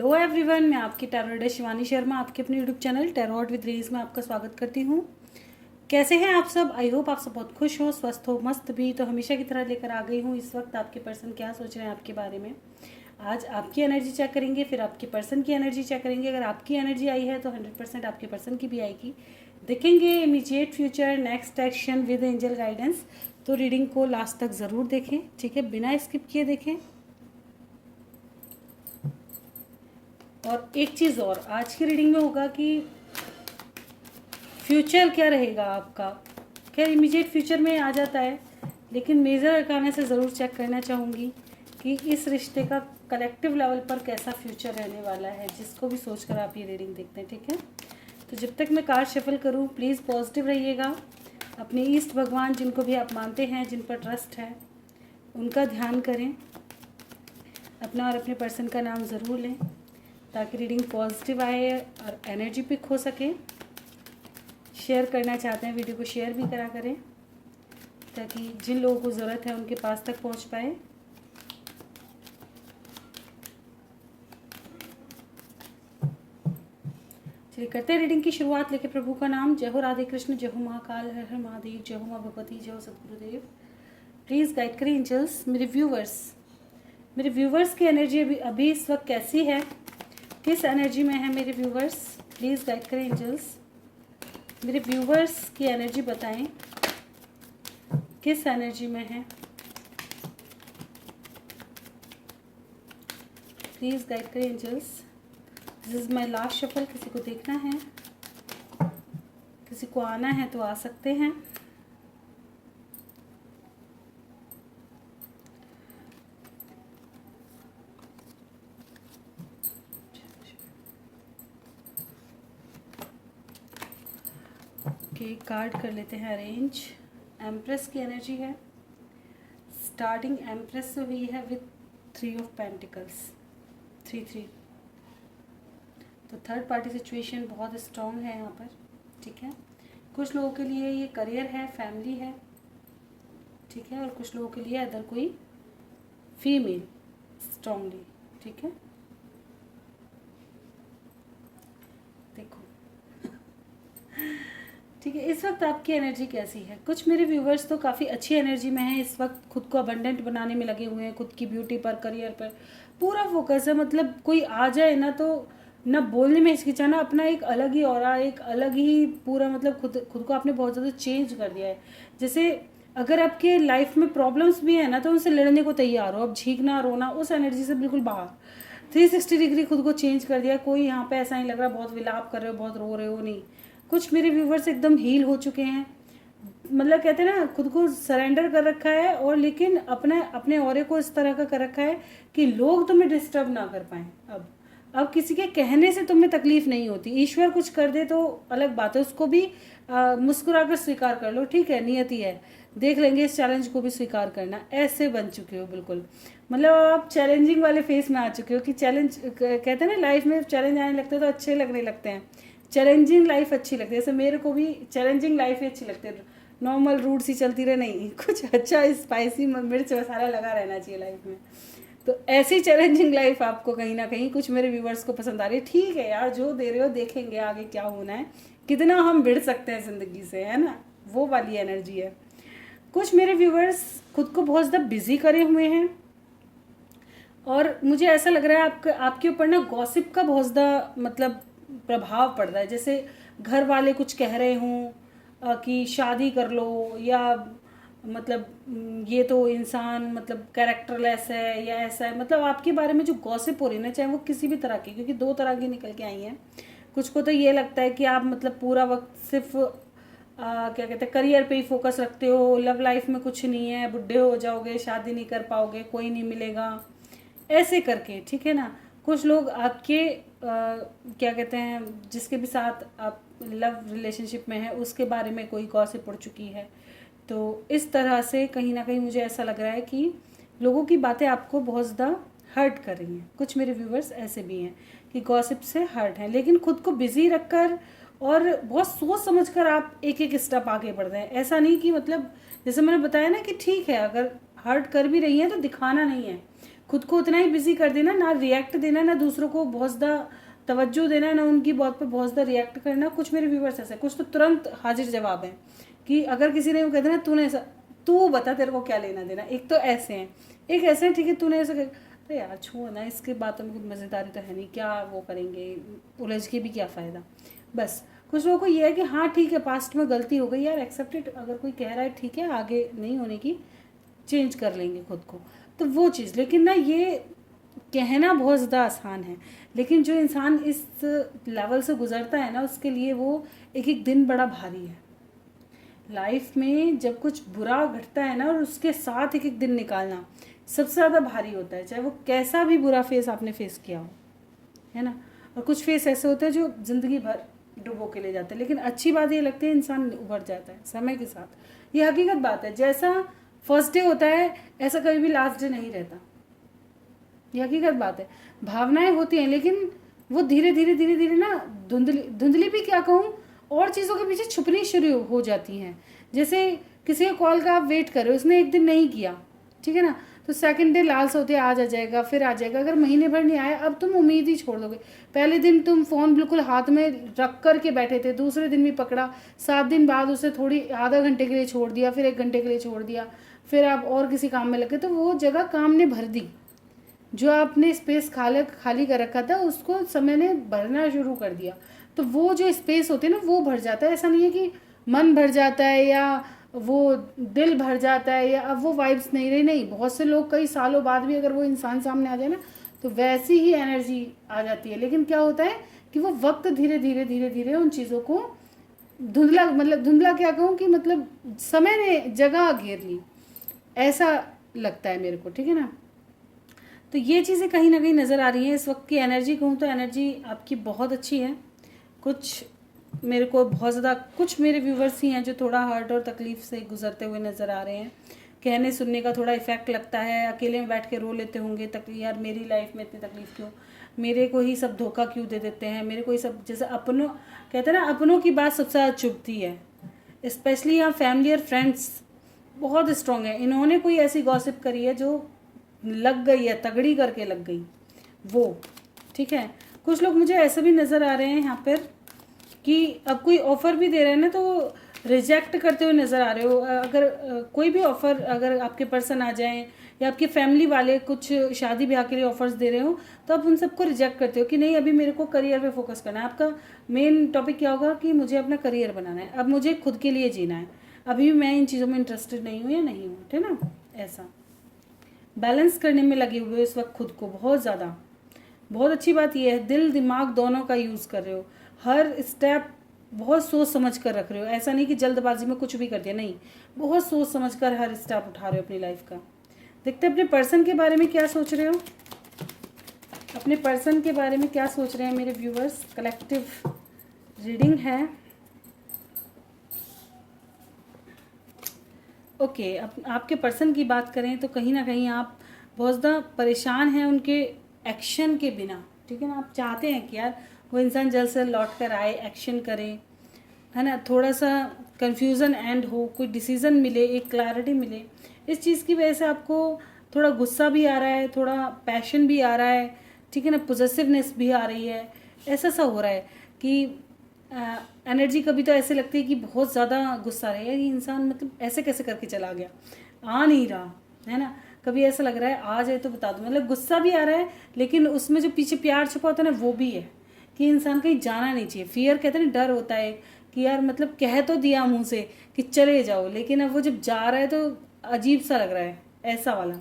Hello everyone, मैं आपकी tarot reader Shivani Sharma आपके अपने यूट्यूब चैनल टैरोट विद रीज में आपका स्वागत करती हूँ। कैसे हैं आप सब? आई होप आप सब बहुत खुश हो, स्वस्थ हो, मस्त भी। तो हमेशा की तरह लेकर आ गई हूँ इस वक्त आपके पर्सन क्या सोच रहे हैं आपके बारे में। आज आपकी एनर्जी चेक करेंगे, फिर आपके पर्सन की एनर्जी चेक करेंगे। अगर आपकी एनर्जी आई है तो 100% आपके पर्सन की भी आएगी। देखेंगे immediate future, next action with angel guidance. तो रीडिंग को लास्ट तक ज़रूर देखें, ठीक है, बिना स्किप किए देखें। और एक चीज़ और आज की रीडिंग में होगा कि फ्यूचर क्या रहेगा आपका। खैर इमीडिएट फ्यूचर में आ जाता है, लेकिन मेजर अरकाना से ज़रूर चेक करना चाहूँगी कि इस रिश्ते का कलेक्टिव लेवल पर कैसा फ्यूचर रहने वाला है, जिसको भी सोचकर आप ये रीडिंग देखते हैं, ठीक है। तो जब तक मैं कार्ड शफल करूँ प्लीज़ पॉजिटिव रहिएगा। अपने ईष्ट भगवान जिनको भी आप मानते हैं, जिन पर ट्रस्ट है, उनका ध्यान करें। अपना और अपने पर्सन का नाम ज़रूर लें ताकि रीडिंग पॉजिटिव आए और एनर्जी पिक हो सके। शेयर करना चाहते हैं वीडियो को शेयर भी करा करें ताकि जिन लोगों को ज़रूरत है उनके पास तक पहुंच पाए। चलिए करते हैं रीडिंग की शुरुआत। लेके प्रभु का नाम। जय हो राधे कृष्ण, जय हो महाकाल, हर हर महादेव, जय हो माँ भगवती, जय हो सतगुरुदेव। प्लीज़ गाइड करें एंजल्स। मेरे व्यूवर्स की एनर्जी अभी इस वक्त कैसी है, किस एनर्जी में है मेरे व्यूवर्स? प्लीज़ गाइड करें एंजल्स। मेरे व्यूवर्स की एनर्जी बताएं किस एनर्जी में है। प्लीज़ गाइड करें angels. This is my last shuffle. किसी को देखना है, किसी को आना है तो आ सकते हैं। ओके, कार्ड कर लेते हैं अरेंज। एम्प्रेस की एनर्जी है। स्टार्टिंग एम्प्रेस से हुई है विथ 3 ऑफ पेंटिकल्स, 3-3। तो थर्ड पार्टी सिचुएशन बहुत स्ट्रॉन्ग है यहाँ पर, ठीक है। कुछ लोगों के लिए ये करियर है, फैमिली है, ठीक है, और कुछ लोगों के लिए अदर कोई फीमेल स्ट्रॉन्गली, ठीक है। देखो ठीक है, इस वक्त आपकी एनर्जी कैसी है? कुछ मेरे व्यूवर्स तो काफ़ी अच्छी एनर्जी में हैं इस वक्त, खुद को अबंडेंट बनाने में लगे हुए हैं, खुद की ब्यूटी पर, करियर पर पूरा फोकस है। मतलब कोई आ जाए ना तो ना बोलने में हिचकिचाना, अपना एक अलग ही ऑरा, एक अलग ही पूरा, मतलब खुद को आपने बहुत ज़्यादा चेंज कर दिया है। जैसे अगर आपके लाइफ में प्रॉब्लम्स भी है ना तो उनसे लड़ने को तैयार हो, अब झींकना रोना उस एनर्जी से बिल्कुल बाहर। 360 डिग्री खुद को चेंज कर दिया। कोई यहाँ पे ऐसा नहीं लग रहा बहुत विलाप कर रहे हो, बहुत रो रहे हो, नहीं। कुछ मेरे व्यूवर्स एकदम हील हो चुके हैं, मतलब कहते हैं ना, खुद को सरेंडर कर रखा है, और लेकिन अपने ऑरे को इस तरह का कर रखा है कि लोग तुम्हें डिस्टर्ब ना कर पाएं। अब किसी के कहने से तुम्हें तकलीफ नहीं होती। ईश्वर कुछ कर दे तो अलग बात है, उसको भी मुस्कुराकर स्वीकार कर लो, ठीक है, नियति है, देख लेंगे, इस चैलेंज को भी स्वीकार करना। ऐसे बन चुके हो बिल्कुल, मतलब आप चैलेंजिंग वाले फेस में आ चुके हो कि चैलेंज, कहते हैं ना लाइफ में चैलेंज आने लगते हैं तो अच्छे लगने लगते हैं। चैलेंजिंग लाइफ अच्छी लगती है, जैसे मेरे को भी चैलेंजिंग लाइफ ही अच्छी लगती है। नॉर्मल रूट सी चलती रहे, नहीं, कुछ अच्छा स्पाइसी मिर्च मसाला लगा रहना चाहिए लाइफ में। तो ऐसी चैलेंजिंग लाइफ आपको कहीं ना कहीं कुछ मेरे व्यूवर्स को पसंद आ रही है। ठीक है यार, जो दे रहे हो, देखेंगे आगे क्या होना है, कितना हम भिड़ सकते हैं ज़िंदगी से, है ना, वो वाली एनर्जी है। कुछ मेरे व्यूवर्स खुद को बहुत ज़्यादा बिजी करे हुए हैं, और मुझे ऐसा लग रहा है आपके ऊपर ना गॉसिप का बहुत ज़्यादा मतलब प्रभाव पड़ रहा है। जैसे घर वाले कुछ कह रहे हों कि शादी कर लो, या मतलब ये तो इंसान मतलब कैरेक्टरलेस है या ऐसा है, मतलब आपके बारे में जो गॉसिप हो रही है ना, चाहे वो किसी भी तरह की, क्योंकि 2 तरह की निकल के आई हैं। कुछ को तो ये लगता है कि आप मतलब पूरा वक्त सिर्फ क्या कहते हैं, करियर पे ही फोकस रखते हो, लव लाइफ में कुछ नहीं है, बुढ़े हो जाओगे, शादी नहीं कर पाओगे, कोई नहीं मिलेगा, ऐसे करके, ठीक है ना। कुछ लोग आपके क्या कहते हैं, जिसके भी साथ आप लव रिलेशनशिप में है, उसके बारे में कोई गॉसिप उड़ चुकी है। तो इस तरह से कहीं ना कहीं मुझे ऐसा लग रहा है कि लोगों की बातें आपको बहुत ज़्यादा हर्ट कर रही हैं। कुछ मेरे व्यूवर्स ऐसे भी हैं कि गॉसिप से हर्ट हैं, लेकिन खुद को बिजी रखकर और बहुत सोच समझकर आप एक एक स्टेप आगे बढ़ रहे हैं। ऐसा नहीं कि मतलब जैसे मैंने बताया ना कि ठीक है, अगर हर्ट कर भी रही हैं तो दिखाना नहीं है, खुद को उतना ही बिजी कर देना, ना रिएक्ट देना, ना दूसरों को बहुत ज़्यादा तवज्जो देना, ना उनकी बात पे बहुत ज़्यादा रिएक्ट करना। कुछ मेरे व्यूवर्स ऐसे, कुछ तो तुरंत हाजिर जवाब है कि अगर किसी ने वो कहते ना तूने ऐसा, तू बता तेरे को क्या लेना देना। एक तो ऐसे हैं, एक ऐसे हैं ठीक है तूने ऐसा अरे यार छोड़ ना, इसके बातों में कुछ मज़ेदारी तो है नहीं, क्या वो करेंगे, उलझ के भी क्या फ़ायदा। बस कुछ लोगों को ये है कि हाँ ठीक है पास्ट में गलती हो गई यार, एक्सेप्टेड, अगर कोई कह रहा है ठीक है आगे नहीं होने की, चेंज कर लेंगे खुद को, तो वो चीज़। लेकिन ना ये कहना बहुत ज़्यादा आसान है, लेकिन जो इंसान इस लेवल से गुजरता है ना उसके लिए वो एक एक दिन बड़ा भारी है। लाइफ में जब कुछ बुरा घटता है ना और उसके साथ एक एक दिन निकालना सबसे ज़्यादा भारी होता है, चाहे वो कैसा भी बुरा फेस आपने फेस किया हो, है ना। और कुछ फेस ऐसे होते हैं जो ज़िंदगी भर डुबो के ले जाते हैं, लेकिन अच्छी बात ये लगती है इंसान उभर जाता है समय के साथ। ये हकीकत बात है, जैसा फर्स्ट डे होता है ऐसा कभी भी लास्ट डे नहीं रहता, ये हकीकत बात है। भावनाएं होती हैं लेकिन वो धीरे धीरे धीरे धीरे ना धुंधली धुंधली भी क्या कहूँ, और चीज़ों के पीछे छुपनी शुरू हो जाती हैं। जैसे किसी के कॉल का आप वेट कर रहे हो, उसने एक दिन नहीं किया, ठीक है ना, तो सेकंड डे लालच होते आज आ जाएगा फिर आ जाएगा। अगर महीने भर नहीं आया अब तुम उम्मीद ही छोड़ दोगे। पहले दिन तुम फ़ोन बिल्कुल हाथ में रख कर के बैठे थे, दूसरे दिन भी पकड़ा, 7 दिन बाद उसे थोड़ी आधा घंटे के लिए छोड़ दिया, फिर 1 घंटे के लिए छोड़ दिया, फिर आप और किसी काम में लगे, तो वो जगह काम ने भर दी। जो आपने स्पेस खाली कर रखा था उसको समय ने भरना शुरू कर दिया, तो वो जो स्पेस होती है ना वो भर जाता है। ऐसा नहीं है कि मन भर जाता है या वो दिल भर जाता है या अब वो वाइब्स नहीं रही, नहीं। बहुत से लोग कई सालों बाद भी अगर वो इंसान सामने आ जाए ना तो वैसी ही एनर्जी आ जाती है, लेकिन क्या होता है कि वो वक्त धीरे धीरे धीरे धीरे उन चीज़ों को धुंधला, मतलब धुंधला क्या कहूँ कि मतलब समय ने जगह घेर ली, ऐसा लगता है मेरे को, ठीक है ना। तो ये चीज़ें कहीं ना कहीं नज़र आ रही हैं। इस वक्त की एनर्जी कहूँ तो एनर्जी आपकी बहुत अच्छी है। कुछ मेरे को बहुत ज़्यादा, कुछ मेरे व्यूवर्स ही हैं जो थोड़ा हर्ट और तकलीफ़ से गुजरते हुए नज़र आ रहे हैं। कहने सुनने का थोड़ा इफ़ेक्ट लगता है, अकेले में बैठ के रो लेते होंगे, यार मेरी लाइफ में इतनी तकलीफ़ क्यों, मेरे को ही सब धोखा क्यों दे देते हैं, मेरे को ही सब, जैसे अपनों कहते हैं ना, अपनों की बात सबसे ज़्यादा चुभती है। स्पेशली यहाँ फैमिली और फ्रेंड्स बहुत स्ट्रॉन्ग है। इन्होंने कोई ऐसी गॉसिप करी है जो लग गई है, तगड़ी करके लग गई वो, ठीक है। कुछ लोग मुझे ऐसे भी नज़र आ रहे हैं यहाँ पर कि अब कोई ऑफ़र भी दे रहे हैं ना तो रिजेक्ट करते हुए नज़र आ रहे हो। अगर कोई भी ऑफ़र, अगर आपके पर्सन आ जाएं या आपके फैमिली वाले कुछ शादी ब्याह के लिए ऑफ़र्स दे रहे हो तो आप उन सबको रिजेक्ट करते हो कि नहीं अभी मेरे को करियर पे फोकस करना है। आपका मेन टॉपिक क्या होगा कि मुझे अपना करियर बनाना है, अब मुझे खुद के लिए जीना है, अभी मैं इन चीज़ों में इंटरेस्टेड नहीं हूँ या नहीं हूँ, ठीक है ना। ऐसा बैलेंस करने में लगे हुए हो इस वक्त खुद को बहुत ज़्यादा। बहुत अच्छी बात यह है दिल दिमाग दोनों का यूज़ कर रहे हो, हर स्टेप बहुत सोच समझ कर रख रहे हो। ऐसा नहीं कि जल्दबाजी में कुछ भी कर दिया, नहीं, बहुत सोच समझ कर हर स्टेप उठा रहे हो अपनी लाइफ का। देखते हैं अपने पर्सन के बारे में क्या सोच रहे हो, अपने पर्सन के बारे में क्या सोच रहे हैं मेरे व्यूवर्स। कलेक्टिव रीडिंग है, ओके। अब आपके पर्सन की बात करें तो कहीं ना कहीं आप बहुत ज़्यादा परेशान हैं उनके एक्शन के बिना, ठीक है ना। आप चाहते हैं कि यार वो इंसान जल्द से लौट कर आए, एक्शन करे, है ना, थोड़ा सा कन्फ्यूज़न एंड हो, कोई डिसीज़न मिले, एक क्लैरिटी मिले। इस चीज़ की वजह से आपको थोड़ा गुस्सा भी आ रहा है, थोड़ा पैशन भी आ रहा है, ठीक है ना, पॉजिटिवनेस भी आ रही है। ऐसा सा हो रहा है कि एनर्जी कभी तो ऐसे लगती है कि बहुत ज़्यादा गुस्सा रहा है, ये इंसान मतलब ऐसे कैसे करके चला गया, आ नहीं रहा, है ना। कभी ऐसा लग रहा है आ जाए तो बता दो, मतलब गुस्सा भी आ रहा है लेकिन उसमें जो पीछे प्यार छुपा होता है ना वो भी है कि इंसान कहीं जाना नहीं चाहिए। फियर कहते हैं ना, डर होता है कि यार मतलब कह तो दिया मुंह से कि चले जाओ, लेकिन अब वो जब जा रहा है तो अजीब सा लग रहा है, ऐसा वाला,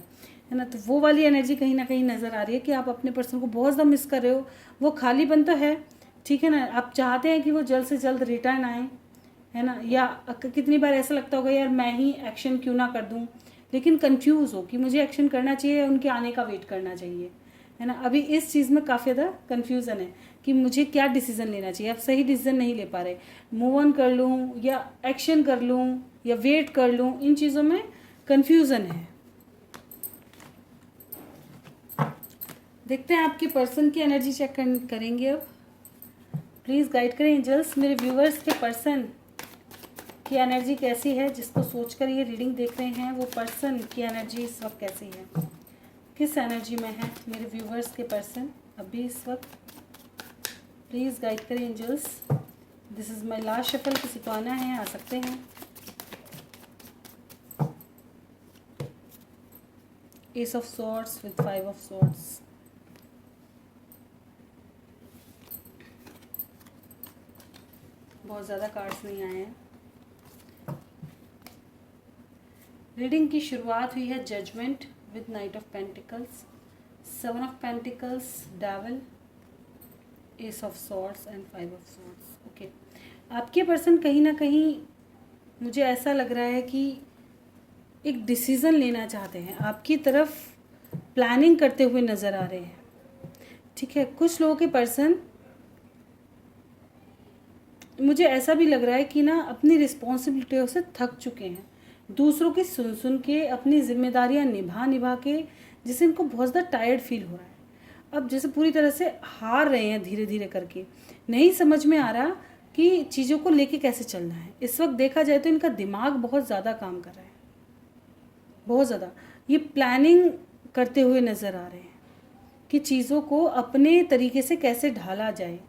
है ना। तो वो वाली एनर्जी कहीं ना कहीं नज़र आ रही है कि आप अपने पर्सन को बहुत ज़्यादा मिस कर रहे हो। वो खालीपन तो है, ठीक है ना, आप चाहते हैं कि वो जल्द से जल्द रिटर्न आए, है ना। या कितनी बार ऐसा लगता होगा यार मैं ही एक्शन क्यों ना कर दूं, लेकिन कंफ्यूज हो कि मुझे एक्शन करना चाहिए या उनके आने का वेट करना चाहिए, है ना। अभी इस चीज़ में काफ़ी ज़्यादा कन्फ्यूज़न है कि मुझे क्या डिसीज़न लेना चाहिए। आप सही डिसीज़न नहीं ले पा रहे, मूव ऑन कर लूँ या एक्शन कर लूँ या वेट कर लूँ, इन चीज़ों में कन्फ्यूज़न है। देखते हैं आपके पर्सन की एनर्जी चेक करेंगे अब। प्लीज़ गाइड करें एंजल्स, मेरे व्यूवर्स के पर्सन की एनर्जी कैसी है, जिसको सोचकर ये रीडिंग देख रहे हैं वो पर्सन की एनर्जी इस वक्त कैसी है, किस एनर्जी में है मेरे व्यूवर्स के पर्सन अभी इस वक्त? प्लीज़ गाइड करें angels. This is my last shuffle, किसी को आना है आ सकते हैं। Ace of swords with 5 of swords. बहुत ज़्यादा कार्ड्स नहीं आए हैं। रीडिंग की शुरुआत हुई है judgement with knight of pentacles, 7 of pentacles, devil, ace of swords and 5 of swords. Okay, आपके पर्सन कहीं ना कहीं मुझे ऐसा लग रहा है कि एक डिसीज़न लेना चाहते हैं, आपकी तरफ प्लानिंग करते हुए नज़र आ रहे हैं। ठीक है, कुछ लोगों के पर्सन मुझे ऐसा भी लग रहा है कि ना अपनी रिस्पॉन्सिबिलिटियों से थक चुके हैं, दूसरों की सुन सुन के, अपनी जिम्मेदारियां निभा निभा के, जिससे इनको बहुत ज़्यादा टायर्ड फील हो रहा है। अब जैसे पूरी तरह से हार रहे हैं धीरे धीरे करके, नहीं समझ में आ रहा कि चीज़ों को लेके कैसे चलना है। इस वक्त देखा जाए तो इनका दिमाग बहुत ज़्यादा काम कर रहा है, बहुत ज़्यादा। ये प्लानिंग करते हुए नज़र आ रहे हैं कि चीज़ों को अपने तरीके से कैसे ढाला जाए,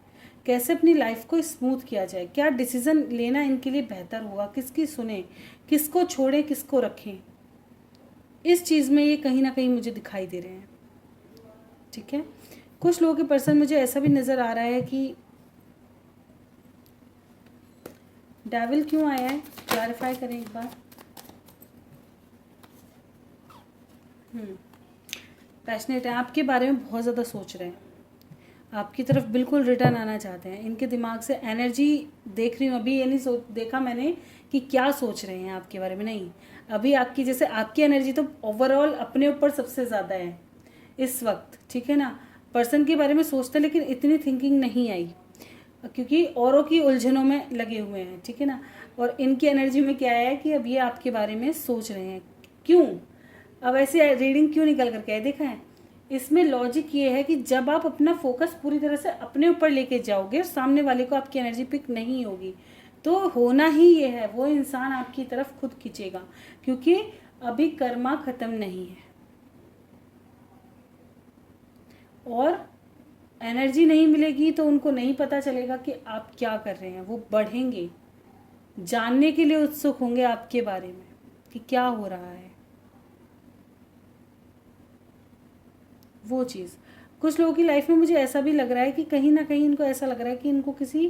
कैसे अपनी लाइफ को स्मूथ किया जाए, क्या डिसीज़न लेना इनके लिए बेहतर होगा, किसकी सुने, किसको छोड़े, किसको रखें। इस चीज़ में ये कहीं ना कहीं मुझे दिखाई दे रहे हैं। ठीक है, कुछ लोगों के पर्सन मुझे ऐसा भी नज़र आ रहा है कि डेविल क्यों आया है, क्लैरिफाई करें एक बार। पैशनेट है, आपके बारे में बहुत ज़्यादा सोच रहे हैं, आपकी तरफ बिल्कुल रिटर्न आना चाहते हैं। इनके दिमाग से एनर्जी देख रही हूँ अभी, ये नहीं देखा मैंने कि क्या सोच रहे हैं आपके बारे में, नहीं। अभी आपकी जैसे आपकी एनर्जी तो ओवरऑल अपने ऊपर सबसे ज़्यादा है इस वक्त। ठीक है ना, पर्सन के बारे में सोचते लेकिन इतनी थिंकिंग नहीं आई, क्योंकि औरों की उलझनों में लगे हुए हैं। ठीक है ना, और इनकी एनर्जी में क्या है कि अब ये आपके बारे में सोच रहे हैं। क्यों, अब ऐसे रीडिंग क्यों निकल करके आए, देखा है? इसमें लॉजिक ये है कि जब आप अपना फोकस पूरी तरह से अपने ऊपर लेके जाओगे और सामने वाले को आपकी एनर्जी पिक नहीं होगी, तो होना ही ये है, वो इंसान आपकी तरफ खुद खींचेगा, क्योंकि अभी कर्मा खत्म नहीं है और एनर्जी नहीं मिलेगी तो उनको नहीं पता चलेगा कि आप क्या कर रहे हैं। वो बढ़ेंगे, जानने के लिए उत्सुक होंगे आपके बारे में कि क्या हो रहा है। वो चीज़ कुछ लोगों की लाइफ में मुझे ऐसा भी लग रहा है कि कहीं ना कहीं इनको ऐसा लग रहा है कि इनको किसी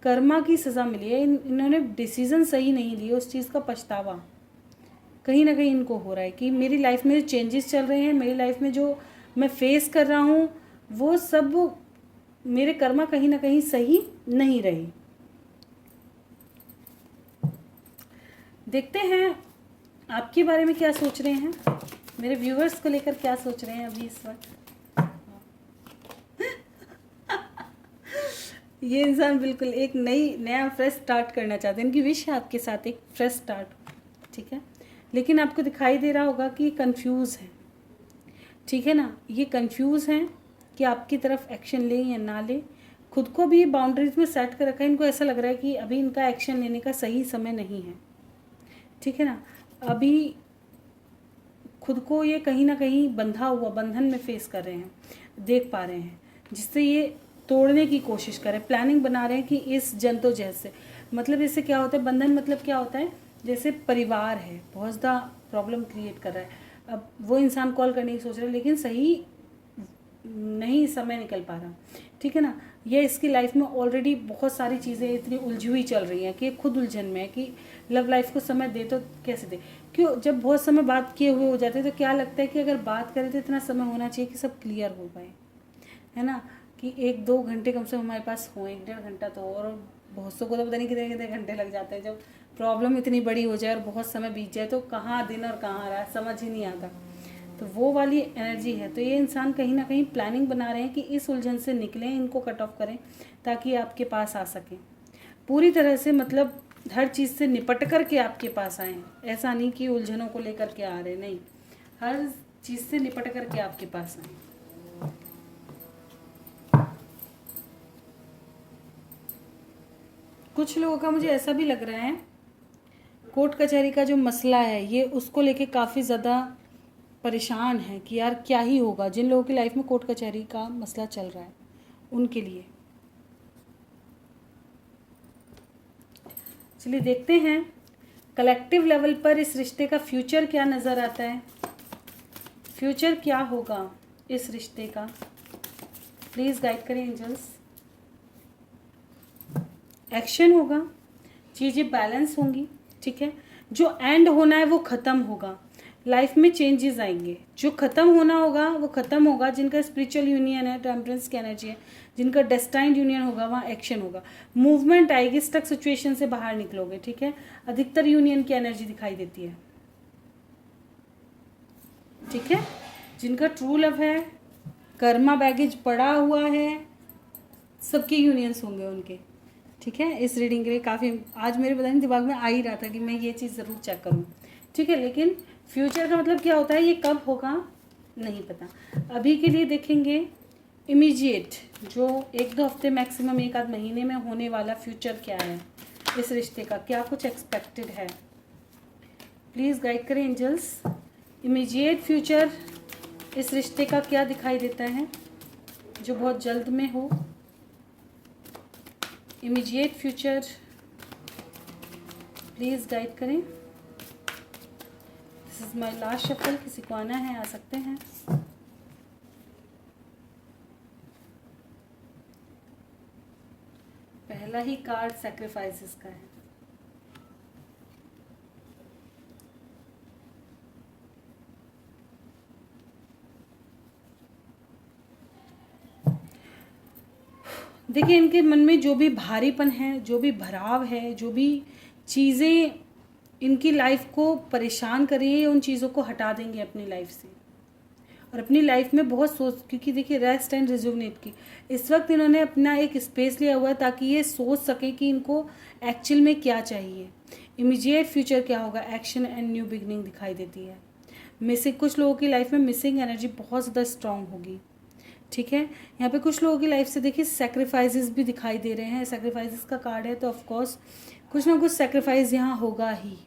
कर्मा की सज़ा मिली है, इन्होंने डिसीज़न सही नहीं लिए, उस चीज़ का पछतावा कहीं ना कहीं इनको हो रहा है कि मेरी लाइफ में चेंजेस चल रहे हैं, मेरी लाइफ में जो मैं फेस कर रहा हूँ वो सब मेरे कर्मा कहीं ना कहीं सही नहीं रहे। देखते हैं आपके बारे में क्या सोच रहे हैं, मेरे व्यूवर्स को लेकर क्या सोच रहे हैं अभी इस वक्त। ये इंसान बिल्कुल एक नया फ्रेश स्टार्ट करना चाहते हैं, इनकी विश है आपके साथ एक फ्रेश स्टार्ट। ठीक है, लेकिन आपको दिखाई दे रहा होगा कि कंफ्यूज है। ठीक है ना, ये कंफ्यूज हैं कि आपकी तरफ एक्शन लें या ना लें। खुद को भी बाउंड्रीज में सेट कर रखा है, इनको ऐसा लग रहा है कि अभी इनका एक्शन लेने का सही समय नहीं है। ठीक है ना, अभी खुद को ये कहीं ना कहीं बंधा हुआ बंधन में फेस कर रहे हैं, देख पा रहे हैं, जिससे ये तोड़ने की कोशिश करें, प्लानिंग बना रहे हैं कि इस जंतोजहद से, मतलब इससे क्या होता है, बंधन मतलब क्या होता है, जैसे परिवार है बहुत ज़्यादा प्रॉब्लम क्रिएट कर रहा है। अब वो इंसान कॉल करने की सोच रहा है लेकिन सही नहीं समय निकल पा रहा। ठीक है ना, ये इसकी लाइफ में ऑलरेडी बहुत सारी चीज़ें इतनी उलझी हुई चल रही हैं कि खुद उलझन में है कि लव लाइफ को समय दे तो कैसे दे। क्यों, जब बहुत समय बात किए हुए हो जाते हैं तो क्या लगता है कि अगर बात करें तो इतना समय होना चाहिए कि सब क्लियर हो पाए, है ना, कि 1-2 घंटे कम से कम हमारे पास हो, 1-1.5 घंटा तो। और बहुत सौ को तो पता नहीं कितने कितने घंटे लग जाते हैं, जब प्रॉब्लम इतनी बड़ी हो जाए और बहुत समय बीत जाए तो कहाँ दिन और कहाँ रात समझ ही नहीं आता। तो वो वाली एनर्जी है। तो ये इंसान कहीं ना कहीं प्लानिंग बना रहे हैं कि इस उलझन से निकलें, इनको कट ऑफ करें ताकि आपके पास आ सकें पूरी तरह से, मतलब हर चीज़ से निपट कर के आपके पास आएँ। ऐसा नहीं कि उलझनों को लेकर के आ रहे, नहीं, हर चीज़ से निपट कर के आपके पास आएँ। कुछ लोगों का मुझे ऐसा भी लग रहा है कोर्ट कचहरी का जो मसला है ये उसको लेके काफ़ी ज़्यादा परेशान हैं कि यार क्या ही होगा, जिन लोगों की लाइफ में कोर्ट कचहरी का मसला चल रहा है उनके लिए। चलिए देखते हैं कलेक्टिव लेवल पर इस रिश्ते का फ्यूचर क्या नज़र आता है। फ्यूचर क्या होगा इस रिश्ते का, प्लीज़ गाइड करें एंजल्स। एक्शन होगा, चीज़ें बैलेंस होंगी, ठीक है। जो एंड होना है वो ख़त्म होगा, लाइफ में चेंजेस आएंगे। जो ख़त्म होना होगा वो ख़त्म होगा। जिनका स्पिरिचुअल यूनियन है, टेम्परेंस की एनर्जी है, जिनका डेस्टाइन्ड यूनियन होगा, वहाँ एक्शन होगा, मूवमेंट आएगी, स्टक सिचुएशन से बाहर निकलोगे, ठीक है। अधिकतर यूनियन की एनर्जी दिखाई देती है, ठीक है। जिनका ट्रू लव है, कर्मा बैगेज पड़ा हुआ है, सबके यूनियंस होंगे उनके, ठीक है। इस रीडिंग के लिए काफ़ी आज मेरे पता नहीं दिमाग में आ ही रहा था कि मैं ये चीज़ ज़रूर चेक करूँ, ठीक है। लेकिन फ्यूचर का मतलब क्या होता है, ये कब होगा नहीं पता। अभी के लिए देखेंगे इमीडिएट, जो 1-2 हफ्ते मैक्सिमम 1-आध महीने में होने वाला फ्यूचर क्या है इस रिश्ते का, क्या कुछ एक्सपेक्टेड है। प्लीज़ गाइड करें एंजल्स। इमीडिएट फ्यूचर इस रिश्ते का क्या दिखाई देता है जो बहुत जल्द में हो। इमीडिएट फ्यूचर प्लीज़ गाइड करें। This is my last shuffle, किसी को आना है आ सकते हैं। पहला ही कार्ड सैक्रिफाइसेस का है। देखिए इनके मन में जो भी भारीपन है, जो भी भराव है, जो भी चीज़ें इनकी लाइफ को परेशान कर रही है, उन चीज़ों को हटा देंगे अपनी लाइफ से और अपनी लाइफ में बहुत सोच, क्योंकि देखिए रेस्ट एंड रिजुवनेट की इस वक्त इन्होंने अपना एक स्पेस लिया हुआ है ताकि ये सोच सके कि इनको एक्चुअल में क्या चाहिए। इमीडिएट फ्यूचर क्या होगा, एक्शन एंड न्यू बिगनिंग दिखाई देती है। मिसिंग, कुछ लोगों की लाइफ में मिसिंग एनर्जी बहुत ज़्यादा स्ट्रांग होगी, ठीक है। यहाँ पे कुछ लोगों की लाइफ से देखिए सेक्रीफाइसेस भी दिखाई दे रहे हैं। सेक्रीफाइसेस का कार्ड है तो ऑफकोर्स कुछ ना कुछ सेक्रीफाइस यहाँ होगा ही,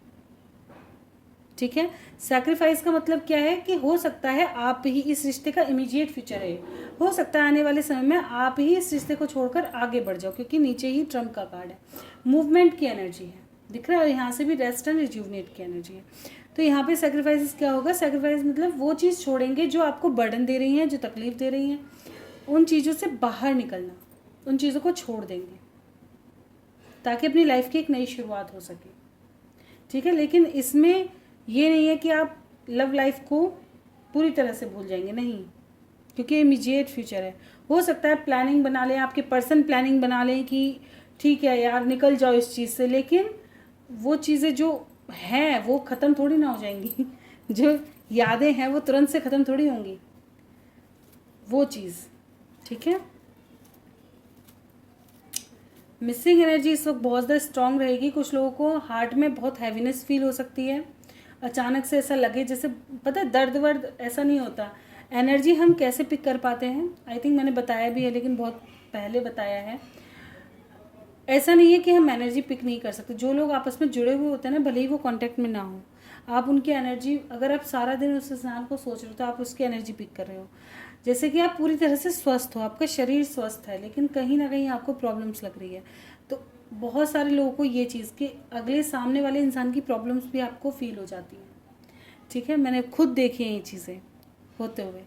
ठीक है। सैक्रिफाइस का मतलब क्या है कि हो सकता है आप ही इस रिश्ते का इमीडिएट फ्यूचर है, हो सकता है आने वाले समय में आप ही इस रिश्ते को छोड़कर आगे बढ़ जाओ, क्योंकि नीचे ही ट्रम्प का कार्ड है, मूवमेंट की एनर्जी है दिख रहा है। यहाँ से भी रेस्ट एंड रिज्यूवनेट की एनर्जी है। तो यहाँ पे सैक्रिफाइस क्या होगा, सैक्रिफाइस मतलब वो चीज़ छोड़ेंगे जो आपको बर्डन दे रही हैं, जो तकलीफ दे रही हैं, उन चीज़ों से बाहर निकलना, उन चीज़ों को छोड़ देंगे ताकि अपनी लाइफ की एक नई शुरुआत हो सके, ठीक है। लेकिन इसमें ये नहीं है कि आप लव लाइफ को पूरी तरह से भूल जाएंगे, नहीं, क्योंकि इमीडिएट फ्यूचर है। हो सकता है प्लानिंग बना लें, आपके पर्सन प्लानिंग बना लें कि ठीक है यार निकल जाओ इस चीज़ से, लेकिन वो चीज़ें जो हैं वो ख़त्म थोड़ी ना हो जाएंगी जो यादें हैं वो तुरंत से ख़त्म थोड़ी होंगी वो चीज़, ठीक है। मिसिंग एनर्जी इस वक्त बहुत ज़्यादा स्ट्रांग रहेगी। कुछ लोगों को हार्ट में बहुत हैवीनेस फील हो सकती है, अचानक से ऐसा लगे जैसे, पता है दर्द वर्द ऐसा नहीं होता। एनर्जी हम कैसे पिक कर पाते हैं, आई थिंक मैंने बताया भी है, लेकिन बहुत पहले बताया है। ऐसा नहीं है कि हम एनर्जी पिक नहीं कर सकते। जो लोग आपस में जुड़े हुए होते हैं ना, भले ही वो कांटेक्ट में ना हो, आप उनकी एनर्जी, अगर आप सारा दिन उस इंसान को सोच रहे हो तो आप उसकी एनर्जी पिक कर रहे हो। जैसे कि आप पूरी तरह से स्वस्थ हो, आपका शरीर स्वस्थ है, लेकिन कहीं ना कहीं आपको प्रॉब्लम्स लग रही है। तो बहुत सारे लोगों को ये चीज़ कि अगले सामने वाले इंसान की प्रॉब्लम्स भी आपको फील हो जाती हैं, ठीक है। मैंने खुद देखी हैं ये चीज़ें होते हुए।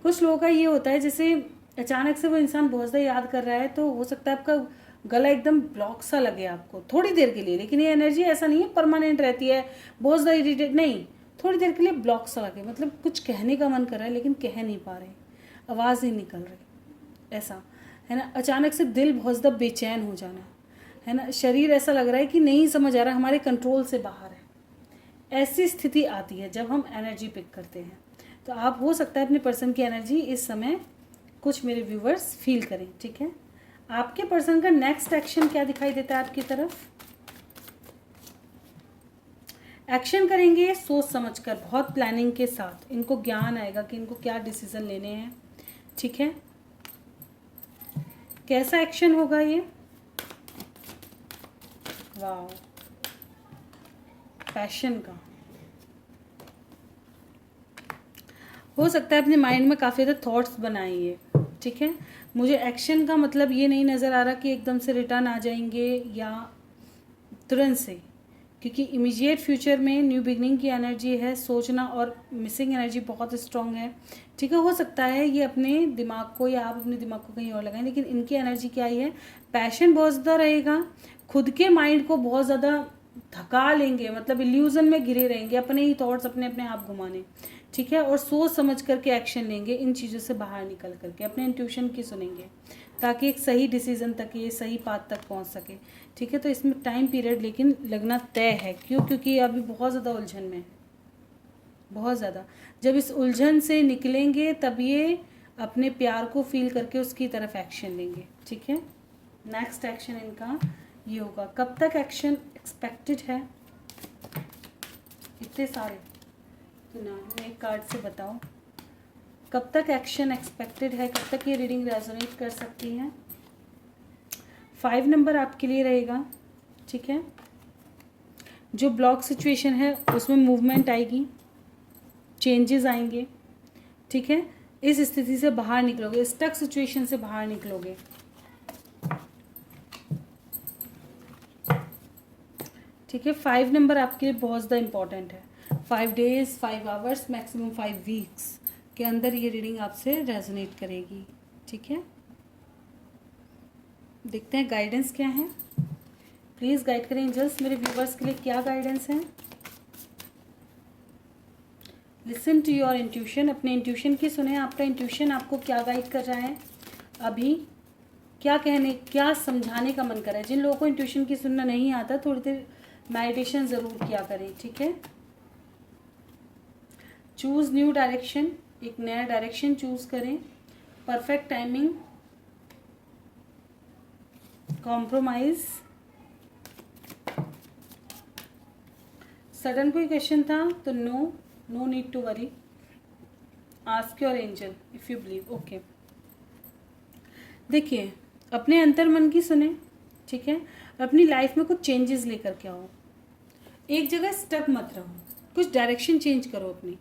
कुछ लोगों का ये होता है जैसे अचानक से वो इंसान बहुत ज़्यादा याद कर रहा है, तो हो सकता है आपका गला एकदम ब्लॉक सा लगे आपको थोड़ी देर के लिए, लेकिन ये एनर्जी ऐसा नहीं है परमानेंट रहती है, बहुत ज़्यादा इरिटेट नहीं, थोड़ी देर के लिए ब्लॉक सा लगे, मतलब कुछ कहने का मन कर रहा है लेकिन कह नहीं पा रहे, आवाज़ नहीं निकल रही, ऐसा है ना। अचानक से दिल बहुत ज़्यादा बेचैन हो जाना, है ना। शरीर ऐसा लग रहा है कि नहीं समझ आ रहा, हमारे कंट्रोल से बाहर है। ऐसी स्थिति आती है जब हम एनर्जी पिक करते हैं। तो आप हो सकता है अपने पर्सन की एनर्जी इस समय कुछ मेरे व्यूवर्स फील करें, ठीक है। आपके पर्सन का नेक्स्ट एक्शन क्या दिखाई देता है आपकी तरफ। एक्शन करेंगे सोच समझकर, बहुत प्लानिंग के साथ। इनको ज्ञान आएगा कि इनको क्या डिसीजन लेने हैं, ठीक है। कैसा एक्शन होगा ये, वाह, पैशन का। हो सकता है अपने माइंड में काफ़ी ज़्यादा थॉट्स बनाइए, ठीक है। मुझे एक्शन का मतलब ये नहीं नज़र आ रहा कि एकदम से रिटर्न आ जाएंगे या तुरंत से, क्योंकि इमीडिएट फ्यूचर में न्यू बिगनिंग की एनर्जी है, सोचना और मिसिंग एनर्जी बहुत स्ट्रांग है, ठीक है। हो सकता है ये अपने दिमाग को या आप अपने दिमाग को कहीं और लगाएं, लेकिन इनकी एनर्जी क्या ही है, पैशन बहुत ज़्यादा रहेगा, खुद के माइंड को बहुत ज़्यादा थका लेंगे, मतलब इल्यूजन में घिरे रहेंगे, अपने ही थॉट्स अपने अपने आप घुमाने, ठीक है। और सोच समझ करके एक्शन लेंगे, इन चीज़ों से बाहर निकल करके अपने इंट्यूशन की सुनेंगे, ताकि एक सही डिसीजन तक, ये सही पाथ तक पहुंच सके, ठीक है। तो इसमें टाइम पीरियड लेकिन लगना तय है, क्यों, क्योंकि अभी बहुत ज़्यादा उलझन में है, बहुत ज़्यादा। जब इस उलझन से निकलेंगे तब ये अपने प्यार को फील करके उसकी तरफ एक्शन लेंगे, ठीक है। नेक्स्ट एक्शन इनका ये होगा। कब तक एक्शन एक्सपेक्टेड है, इतने सारे तो ना, एक कार्ड से बताओ कब तक एक्शन एक्सपेक्टेड है, कब तक ये रीडिंग रेजोनेट कर सकती है। 5 नंबर आपके लिए रहेगा, ठीक है। जो ब्लॉक सिचुएशन है उसमें मूवमेंट आएगी, चेंजेस आएंगे, ठीक है। इस स्थिति से बाहर निकलोगे, स्टक सिचुएशन से बाहर निकलोगे, ठीक है। 5 नंबर आपके लिए बहुत ज़्यादा इंपॉर्टेंट है। 5 डेज 5 आवर्स मैक्सिमम 5 वीक्स के अंदर ये रीडिंग आपसे रेजोनेट करेगी, ठीक है। देखते हैं गाइडेंस क्या है, प्लीज़ गाइड करें एंजल्स, मेरे व्यूवर्स के लिए क्या गाइडेंस है। लिसन टू योर इंट्यूशन, अपने इंट्यूशन की सुने, आपका इंट्यूशन आपको क्या गाइड कर रहा है, अभी क्या कहने, क्या समझाने का मन कर रहा है। जिन लोगों को इंट्यूशन की सुनना नहीं आता, थोड़ी देर मेडिटेशन ज़रूर किया करें, ठीक है। चूज़ न्यू डायरेक्शन, एक नया डायरेक्शन चूज़ करें, परफेक्ट टाइमिंग, कॉम्प्रोमाइज़, सडन कोई क्वेश्चन था तो no need to worry, ask your angel if you believe, okay. देखिए अपने अंतर मन की सुने, ठीक है। अपनी लाइफ में कुछ चेंजेस लेकर के आओ, एक जगह स्टक मत रहो, कुछ डायरेक्शन चेंज करो अपनी।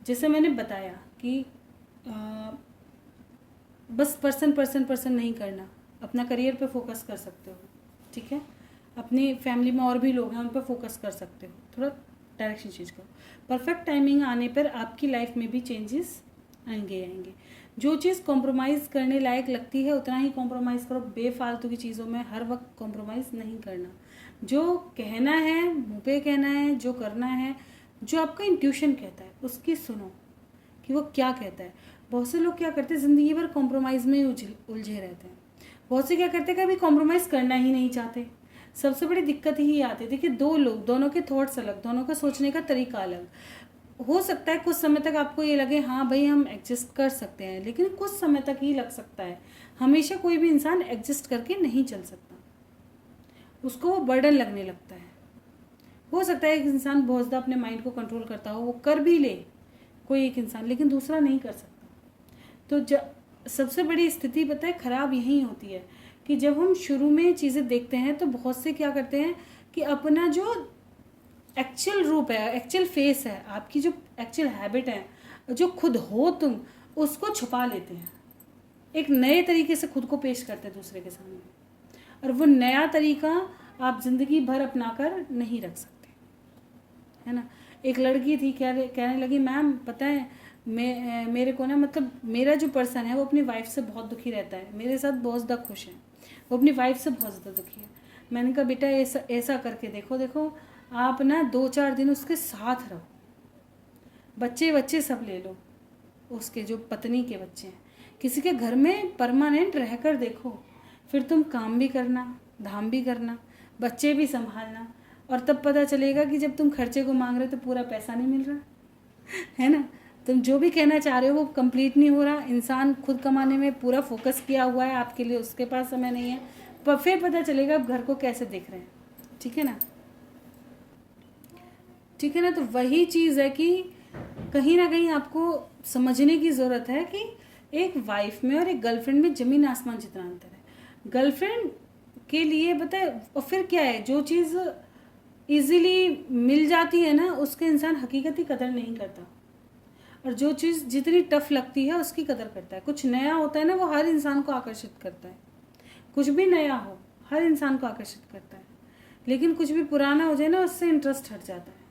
जैसे मैंने बताया कि बस पर्सन नहीं करना, अपना करियर पे फोकस कर सकते हो, ठीक है। अपनी फैमिली में और भी लोग हैं, उन पर फोकस कर सकते हो, थोड़ा डायरेक्शन चेंज करो। परफेक्ट टाइमिंग आने पर आपकी लाइफ में भी चेंजेस आएंगे। जो चीज़ कॉम्प्रोमाइज़ करने लायक लगती है उतना ही कॉम्प्रोमाइज़ करो, बेफालतू की चीज़ों में हर वक्त कॉम्प्रोमाइज़ नहीं करना। जो कहना है मुँह पे कहना है, जो करना है, जो आपका इंट्यूशन कहता है उसकी सुनो कि वो क्या कहता है। बहुत से लोग क्या करते हैं, ज़िंदगी भर कॉम्प्रोमाइज़ में उलझे रहते हैं। बहुत से क्या करते हैं, कभी कॉम्प्रोमाइज़ करना ही नहीं चाहते। सबसे बड़ी दिक्कत ही आती है। देखिए दो लोग, दोनों के थॉट्स अलग, दोनों का सोचने का तरीका अलग। हो सकता है कुछ समय तक आपको ये लगे हाँ भाई हम एडजस्ट कर सकते हैं, लेकिन कुछ समय तक ही लग सकता है। हमेशा कोई भी इंसान एडजस्ट करके नहीं चल सकता, उसको वो बर्डन लगने लगता है। हो सकता है एक इंसान बहुत ज़्यादा अपने माइंड को कंट्रोल करता हो, वो कर भी ले कोई एक इंसान, लेकिन दूसरा नहीं कर सकता। तो सबसे बड़ी स्थिति पता है खराब यही होती है कि जब हम शुरू में चीज़ें देखते हैं तो बहुत से क्या करते हैं कि अपना जो एक्चुअल रूप है, एक्चुअल फेस है, आपकी जो एक्चुअल हैबिट है, जो खुद हो तुम, उसको छुपा लेते हैं, एक नए तरीके से खुद को पेश करते हैं दूसरे के सामने, और वो नया तरीका आप ज़िंदगी भर अपना कर नहीं रख सकते, है ना। एक लड़की थी, कहने लगी मैम पता है मेरे को ना, मतलब मेरा जो पर्सन है वो अपनी वाइफ से बहुत दुखी रहता है, मेरे साथ बहुत ज़्यादा खुश है, वो अपनी वाइफ से बहुत ज़्यादा दुखी है। मैंने कहा बेटा ऐसा करके देखो आप ना 2-4 दिन उसके साथ रहो, बच्चे सब ले लो, उसके जो पत्नी के बच्चे हैं, किसी के घर में परमानेंट रहकर देखो, फिर तुम काम भी करना, धाम भी करना, बच्चे भी संभालना, और तब पता चलेगा कि जब तुम खर्चे को मांग रहे हो तो पूरा पैसा नहीं मिल रहा है ना, तुम जो भी कहना चाह रहे हो वो कंप्लीट नहीं हो रहा। इंसान खुद कमाने में पूरा फोकस किया हुआ है, आपके लिए उसके पास समय नहीं है, पर फिर पता चलेगा आप घर को कैसे देख रहे हैं, ठीक है ना, ठीक है ना। तो वही चीज़ है कि कहीं ना कहीं आपको समझने की ज़रूरत है कि एक वाइफ में और एक गर्लफ्रेंड में ज़मीन आसमान जितना अंतर है। गर्लफ्रेंड के लिए बताए, और फिर क्या है, जो चीज़ इजीली मिल जाती है ना उसके इंसान हकीकती कदर नहीं करता, और जो चीज़ जितनी टफ लगती है उसकी कदर करता है। कुछ नया होता है ना, वो हर इंसान को आकर्षित करता है। कुछ भी नया हो हर इंसान को आकर्षित करता है, लेकिन कुछ भी पुराना हो जाए ना, उससे इंटरेस्ट हट जाता है।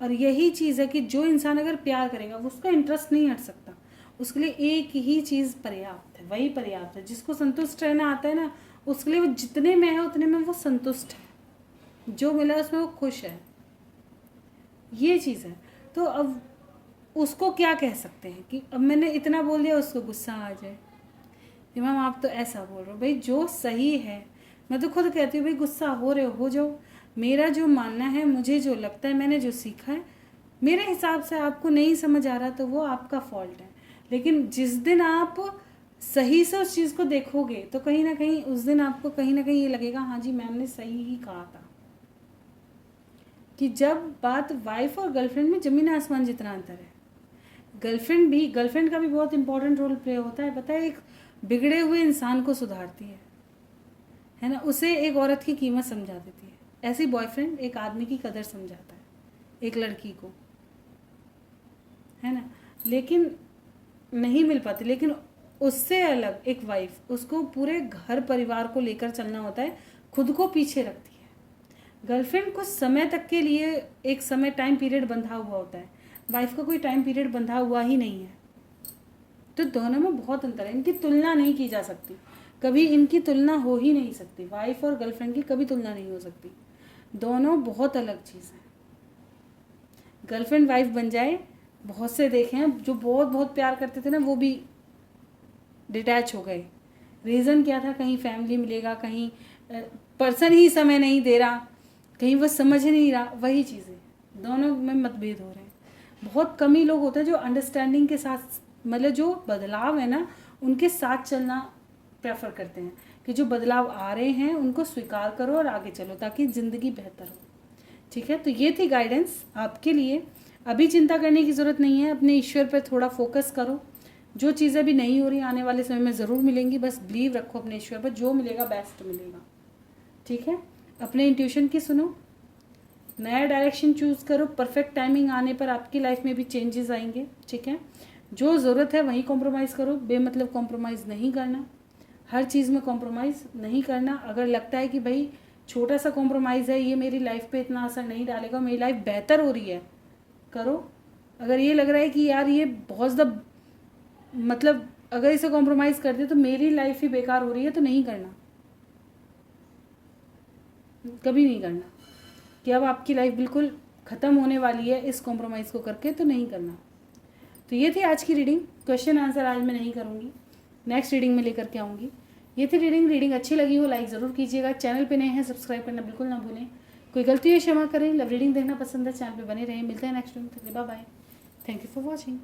और यही चीज़ है कि जो इंसान अगर प्यार करेगा उसका इंटरेस्ट नहीं हट सकता। उसके लिए एक ही चीज़ पर्याप्त है, वही पर्याप्त है। जिसको संतुष्ट रहना आता है ना, उसके लिए वो जितने में है उतने में वो संतुष्ट है, जो मिला उसमें वो खुश है। ये चीज़ है। तो अब उसको क्या कह सकते हैं कि अब मैंने इतना बोल दिया उसको गुस्सा आ जाए कि मैम आप तो ऐसा बोल रहे हो। भाई जो सही है, मैं तो खुद कहती हूँ भाई गुस्सा हो रहे हो जाओ। मेरा जो मानना है, मुझे जो लगता है, मैंने जो सीखा है, मेरे हिसाब से आपको नहीं समझ आ रहा तो वो आपका फॉल्ट है। लेकिन जिस दिन आप सही से उस चीज़ को देखोगे तो कहीं ना कहीं उस दिन आपको कहीं ना कहीं ये लगेगा हाँ जी मैम ने सही ही कहा था। कि जब बात वाइफ और गर्लफ्रेंड में ज़मीन आसमान जितना अंतर है। गर्लफ्रेंड का भी बहुत इंपॉर्टेंट रोल प्ले होता है। पता है, एक बिगड़े हुए इंसान को सुधारती है ना, उसे एक औरत की कीमत समझा देती है। ऐसी बॉयफ्रेंड एक आदमी की कदर समझाता है, एक लड़की को, है ना। लेकिन नहीं मिल पाती। लेकिन उससे अलग एक वाइफ, उसको पूरे घर परिवार को लेकर चलना होता है, खुद को पीछे रखती है। गर्लफ्रेंड कुछ समय तक के लिए एक समय टाइम पीरियड बंधा हुआ होता है, वाइफ का कोई टाइम पीरियड बंधा हुआ ही नहीं है। तो दोनों में बहुत अंतर है, इनकी तुलना नहीं की जा सकती, कभी इनकी तुलना हो ही नहीं सकती। वाइफ और गर्लफ्रेंड की कभी तुलना नहीं हो सकती, दोनों बहुत अलग चीज़ है। गर्लफ्रेंड वाइफ बन जाए, बहुत से देखे हैं जो बहुत बहुत प्यार करते थे ना, वो भी डिटैच हो गए। रीज़न क्या था? कहीं फैमिली मिलेगा, कहीं पर्सन ही समय नहीं दे रहा, कहीं वो समझ नहीं रहा, वही चीज़ें दोनों में मतभेद हो रहे हैं। बहुत कम ही लोग होते हैं जो अंडरस्टैंडिंग के साथ, मतलब जो बदलाव है ना उनके साथ चलना प्रेफर करते हैं कि जो बदलाव आ रहे हैं उनको स्वीकार करो और आगे चलो ताकि ज़िंदगी बेहतर हो। ठीक है, तो ये थी गाइडेंस आपके लिए। अभी चिंता करने की ज़रूरत नहीं है, अपने ईश्वर पर थोड़ा फोकस करो। जो चीज़ें भी नहीं हो रही आने वाले समय में ज़रूर मिलेंगी, बस बिलीव रखो अपने ईश्वर पर, जो मिलेगा बेस्ट मिलेगा। ठीक है, अपने इंट्यूशन की सुनो, नया डायरेक्शन चूज़ करो, परफेक्ट टाइमिंग आने पर आपकी लाइफ में भी चेंजेस आएंगे। ठीक है, जो ज़रूरत है वहीं कॉम्प्रोमाइज़ करो, बेमतलब कॉम्प्रोमाइज़ नहीं करना, हर चीज़ में कॉम्प्रोमाइज़ नहीं करना। अगर लगता है कि भाई छोटा सा कॉम्प्रोमाइज़ है, ये मेरी लाइफ पे इतना असर नहीं डालेगा, मेरी लाइफ बेहतर हो रही है, करो। अगर ये लग रहा है कि यार ये बहुत ज़्यादा, मतलब अगर इसे कॉम्प्रोमाइज़ कर दे तो मेरी लाइफ ही बेकार हो रही है, तो नहीं करना, कभी नहीं करना। कि अब आपकी लाइफ बिल्कुल ख़त्म होने वाली है इस कॉम्प्रोमाइज़ को करके, तो नहीं करना। तो ये थी आज की रीडिंग। क्वेश्चन आंसर आज मैं नहीं करूँगी, नेक्स्ट रीडिंग में लेकर के आऊँगी। ये थी रीडिंग अच्छी लगी हो लाइक ज़रूर कीजिएगा, चैनल पे नए हैं सब्सक्राइब करना बिल्कुल ना भूलें, कोई गलती है क्षमा करें। लव रीडिंग देखना पसंद है चैनल पे बने रहें। मिलते हैं next reading, bye bye, thank you for watching.